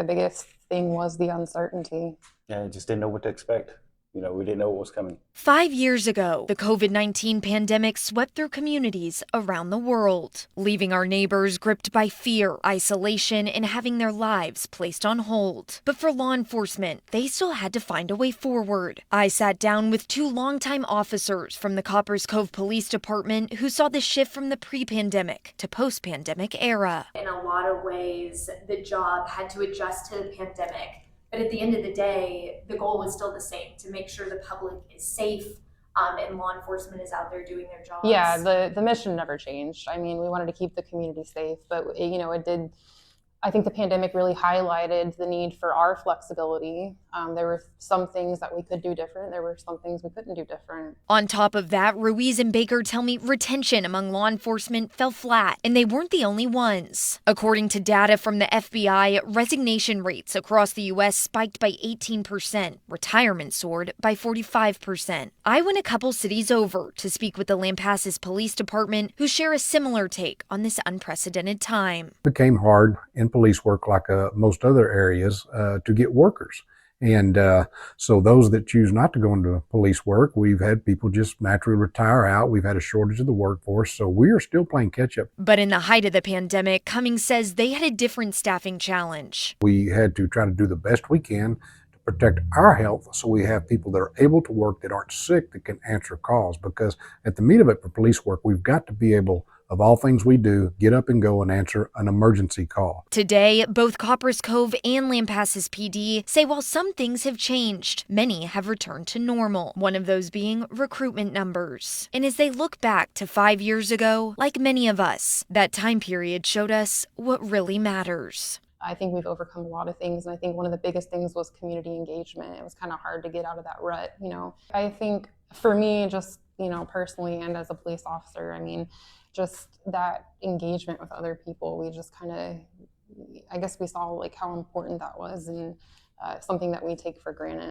the biggest thing was the uncertainty. Yeah, I just didn't know what to expect. We didn't know what was coming. 5 years ago, the COVID-19 pandemic swept through communities around the world, leaving our neighbors gripped by fear, isolation, and having their lives placed on hold. But for law enforcement, they still had to find a way forward. I sat down with two longtime officers from the Copperas Cove Police Department who saw the shift from the pre-pandemic to post-pandemic era. In a lot of ways, the job had to adjust to the pandemic. But at the end of the day, the goal was still the same, to make sure the public is safe and law enforcement is out there doing their jobs. Yeah, the mission never changed. I mean, we wanted to keep the community safe, but it did. I think the pandemic really highlighted the need for our flexibility. There were some things that we could do different. There were some things we couldn't do different. On top of that, Ruiz and Baker tell me retention among law enforcement fell flat, and they weren't the only ones. According to data from the FBI, resignation rates across the U.S. spiked by 18%. Retirement soared by 45%. I went a couple cities over to speak with the Lampasas Police Department, who share a similar take on this unprecedented time. It became hard in police work, like most other areas, to get workers. And so those that choose not to go into police work, we've had people just naturally retire out. We've had a shortage of the workforce, so we are still playing catch up. But in the height of the pandemic, Cummings says they had a different staffing challenge. We had to try to do the best we can to protect our health, so we have people that are able to work, that aren't sick, that can answer calls. Because at the meat of it for police work, we've got to be able, of all things we do, get up and go and answer an emergency call. Today, both Copperas Cove and Lampasas PD say while some things have changed, many have returned to normal, one of those being recruitment numbers. And as they look back to 5 years ago, like many of us, that time period showed us what really matters. I think we've overcome a lot of things, and I think one of the biggest things was community engagement. It was kind of hard to get out of that rut, I think for me, just, personally and as a police officer, I mean, just that engagement with other people, we just kind of, I guess we saw like how important that was, and something that we take for granted.